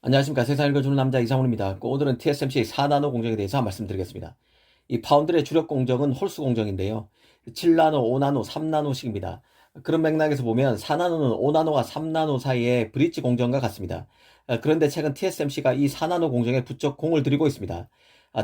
안녕하십니까. 세상 읽어주는 남자 이상훈입니다. 오늘은 TSMC 4나노 공정에 대해서 말씀드리겠습니다. 이 파운드의 주력 공정은 홀수 공정인데요. 7나노, 5나노, 3나노식입니다. 그런 맥락에서 보면 4나노는 5나노와 3나노 사이의 브릿지 공정과 같습니다. 그런데 최근 TSMC가 이 4나노 공정에 부쩍 공을 들이고 있습니다.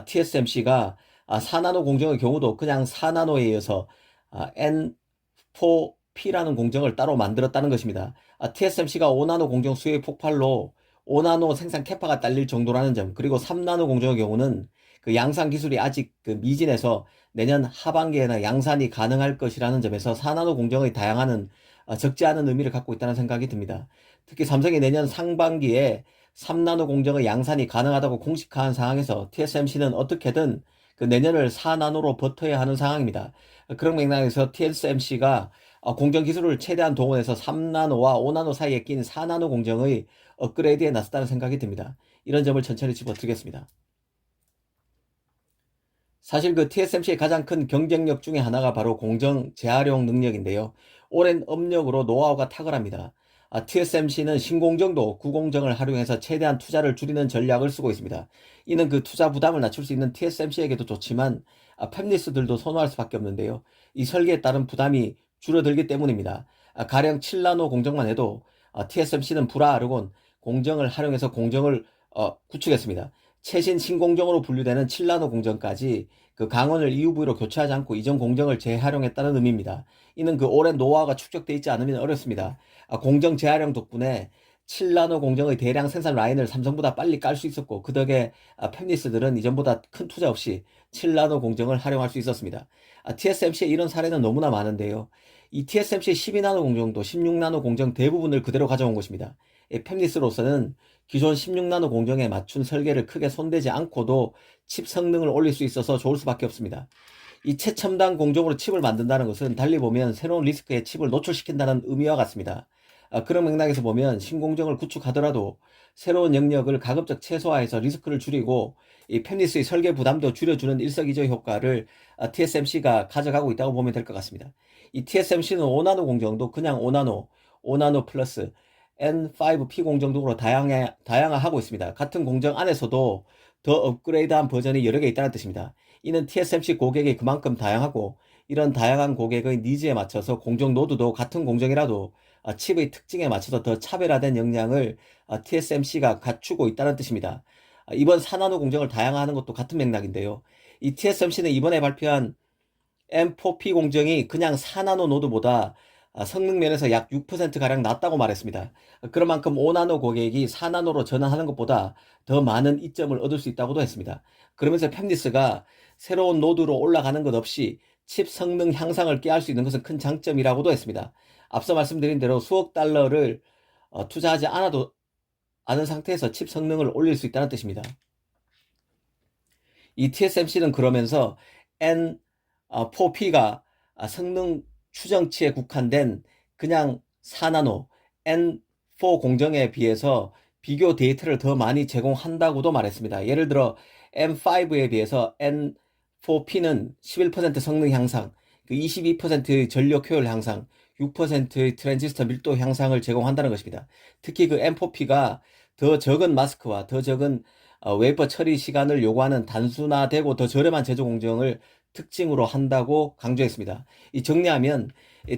TSMC가 4나노 공정의 경우도 그냥 4나노에 이어서 N4P라는 공정을 따로 만들었다는 것입니다. TSMC가 5나노 공정 수요의 폭발로 5나노 생산 캐파가 딸릴 정도라는 점, 그리고 3나노 공정의 경우는 그 양산 기술이 아직 그 미진해서 내년 하반기에는 양산이 가능할 것이라는 점에서 4나노 공정의 다양화는 적지 않은 의미를 갖고 있다는 생각이 듭니다. 특히 삼성이 내년 상반기에 3나노 공정의 양산이 가능하다고 공식화한 상황에서 TSMC는 어떻게든 그 내년을 4나노로 버텨야 하는 상황입니다. 그런 맥락에서 TSMC가 공정 기술을 최대한 동원해서 3나노와 5나노 사이에 낀 4나노 공정의 업그레이드에 나섰다는 생각이 듭니다. 이런 점을 천천히 짚어드리겠습니다. 사실 그 TSMC의 가장 큰 경쟁력 중에 하나가 바로 공정 재활용 능력인데요. 오랜 업력으로 노하우가 탁월합니다. TSMC는 신공정도 구공정을 활용해서 최대한 투자를 줄이는 전략을 쓰고 있습니다. 이는 그 투자 부담을 낮출 수 있는 TSMC에게도 좋지만 팹리스들도 선호할 수밖에 없는데요. 이 설계에 따른 부담이 줄어들기 때문입니다. 가령 7나노 공정만 해도 TSMC는 불화 아르곤 공정을 활용해서 공정을 구축했습니다. 최신 신공정으로 분류되는 7나노 공정까지 그 강원을 EUV로 교체하지 않고 이전 공정을 재활용했다는 의미입니다. 이는 그 오랜 노하우가 축적되어 있지 않으면 어렵습니다. 공정 재활용 덕분에 7나노 공정의 대량 생산 라인을 삼성보다 빨리 깔 수 있었고, 그 덕에 팹리스들은 이전보다 큰 투자 없이 7나노 공정을 활용할 수 있었습니다. TSMC의 이런 사례는 너무나 많은데요. 이 TSMC의 12나노 공정도 16나노 공정 대부분을 그대로 가져온 것입니다. 팹리스로서는 기존 16나노 공정에 맞춘 설계를 크게 손대지 않고도 칩 성능을 올릴 수 있어서 좋을 수밖에 없습니다. 이 최첨단 공정으로 칩을 만든다는 것은 달리 보면 새로운 리스크에 칩을 노출시킨다는 의미와 같습니다. 그런 맥락에서 보면 신공정을 구축하더라도 새로운 영역을 가급적 최소화해서 리스크를 줄이고 이 팹리스의 설계 부담도 줄여주는 일석이조 효과를 TSMC가 가져가고 있다고 보면 될 것 같습니다. 이 TSMC는 5나노 공정도 그냥 5나노, 5나노 플러스 N5P 공정 등으로 다양화하고 있습니다. 같은 공정 안에서도 더 업그레이드한 버전이 여러 개 있다는 뜻입니다. 이는 TSMC 고객이 그만큼 다양하고 이런 다양한 고객의 니즈에 맞춰서 공정 노드도 같은 공정이라도 칩의 특징에 맞춰서 더 차별화된 역량을 TSMC가 갖추고 있다는 뜻입니다. 이번 4나노 공정을 다양화하는 것도 같은 맥락인데요. 이 TSMC는 이번에 발표한 M4P 공정이 그냥 4나노 노드보다 성능 면에서 약 6%가량 낮다고 말했습니다. 그런 만큼 5나노 고객이 4나노로 전환하는 것보다 더 많은 이점을 얻을 수 있다고도 했습니다. 그러면서 팹리스가 새로운 노드로 올라가는 것 없이 칩 성능 향상을 꾀할 수 있는 것은 큰 장점이라고도 했습니다. 앞서 말씀드린 대로 수억 달러를 투자하지 않은 상태에서 칩 성능을 올릴 수 있다는 뜻입니다. 이 TSMC는 그러면서 N4P가 성능 추정치에 국한된 그냥 4나노 N4 공정에 비해서 비교 데이터를 더 많이 제공한다고도 말했습니다. 예를 들어 M5에 비해서 N4P는 11% 성능 향상, 22%의 전력 효율 향상, 6%의 트랜지스터 밀도 향상을 제공한다는 것입니다. 특히 그 M4P가 더 적은 마스크와 더 적은 웨이퍼 처리 시간을 요구하는 단순화되고 더 저렴한 제조 공정을 특징으로 한다고 강조했습니다. 이 정리하면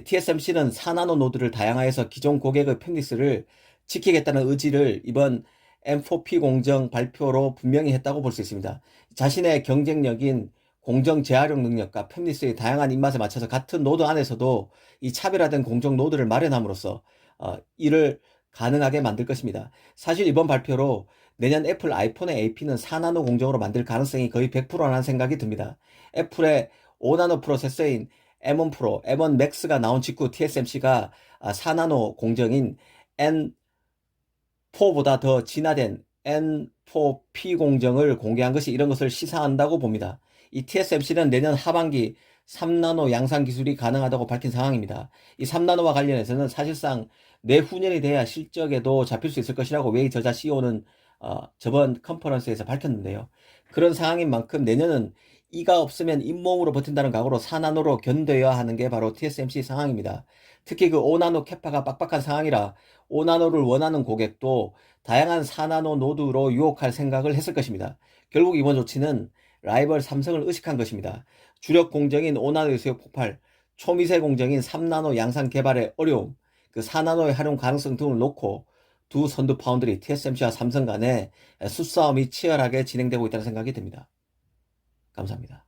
TSMC는 4나노 노드를 다양화해서 기존 고객의 팹리스를 지키겠다는 의지를 이번 M4P 공정 발표로 분명히 했다고 볼 수 있습니다. 자신의 경쟁력인 공정 재활용 능력과 팹리스의 다양한 입맛에 맞춰서 같은 노드 안에서도 이 차별화된 공정 노드를 마련함으로써 이를 가능하게 만들 것입니다. 사실 이번 발표로 내년 애플 아이폰의 AP는 4나노 공정으로 만들 가능성이 거의 100%라는 생각이 듭니다. 애플의 5나노 프로세서인 M1 프로, M1 맥스가 나온 직후 TSMC가 4나노 공정인 N4보다 더 진화된 N4P 공정을 공개한 것이 이런 것을 시사한다고 봅니다. 이 TSMC는 내년 하반기 3나노 양산 기술이 가능하다고 밝힌 상황입니다. 이 3나노와 관련해서는 사실상 내후년이 돼야 실적에도 잡힐 수 있을 것이라고 웨이 저자 CEO는 저번 컨퍼런스에서 밝혔는데요. 그런 상황인 만큼 내년은 이가 없으면 잇몸으로 버틴다는 각오로 4나노로 견뎌야 하는 게 바로 TSMC 상황입니다. 특히 그 5나노 캐파가 빡빡한 상황이라 5나노를 원하는 고객도 다양한 4나노 노드로 유혹할 생각을 했을 것입니다. 결국 이번 조치는 라이벌 삼성을 의식한 것입니다. 주력 공정인 5나노의 수요 폭발, 초미세 공정인 3나노 양산 개발의 어려움, 그 4나노의 활용 가능성 등을 놓고 두 선두 파운드리 TSMC와 삼성 간의 수싸움이 치열하게 진행되고 있다는 생각이 듭니다. 감사합니다.